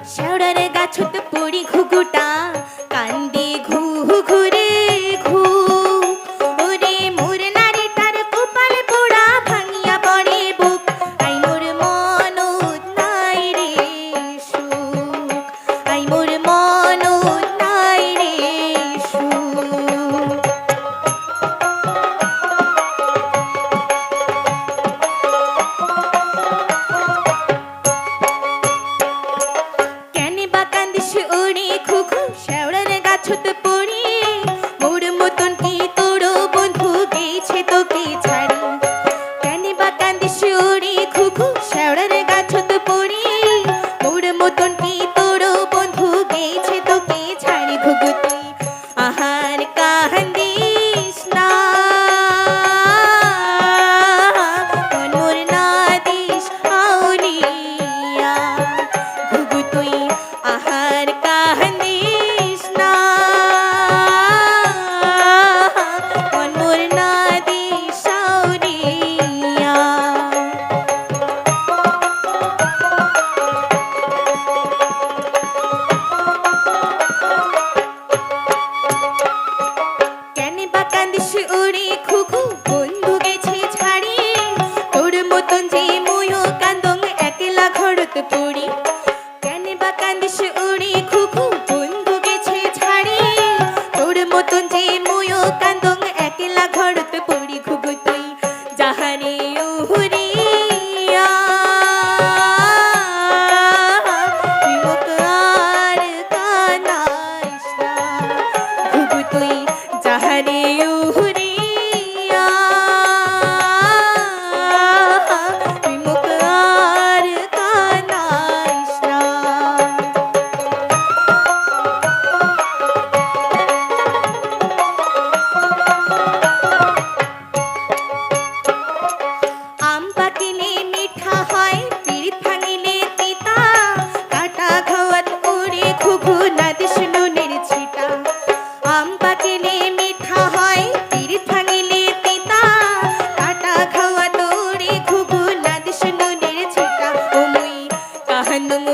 শেওড়ার গাছত পড়ি ঘুঘুটা কান্দি ঘু ঘুরে ঘু ওরে মোর নারীটার কপাল পোড়া ভাঙিয়া পড়ে বুক আই মোর মনত নাই রে সুখ আই মোর মনত নাই রে সুখ কেনে বা কান্দিস ওরে ঘুঘু শেওড়ার গাছত পড়ি মোর মতন কি তোর বন্ধু গেছে তোকে ছাড়ি কেনে বা কান্দিস ওরে ঘুঘু শেওড়ার গাছত পড়ি মোর মতন কি তোর বন্ধু গেছে তোকে ছাড়ি ঘুঘু তুই আহার কান্দিস না মন মোর না দিস আউলিয়া ঘুঘু তুই আহার কান্দিস না মন মোর না দিস আউলিয়া কেনে বা কান্দিস ওরে ঘুঘু বন্ধু গেছে ছাড়ি তোর মতন যে ময়ও কান্দং একলা ঘরত পড়ি কেনে বা কান্দিস ওরে ঘুঘু বন্ধু গেছে ছাড়ি তোর মতন যে ময়ও কান্দং একলা ঘরত পড়ি ঘুঘু তুই যাহারে উহুরিয়া তুই মোক আর কানাইস না ঘুঘু তুই যাহারে উহুরিয়া তুই মোক আর কানাইস না আম পাকিলে মিঠা হয় পিরিত ভাঙিলে তিতা কাটা খাওয়াত ওরে ঘুঘু না দিস নুনের ছিটা আম পাকিলে মিঠা হয় পিরিত ভাঙিলে তিতা কাটা খাওয়াত ওরে ঘুঘু না দিস নুনের ছিটা ও মুই কাহান্দুম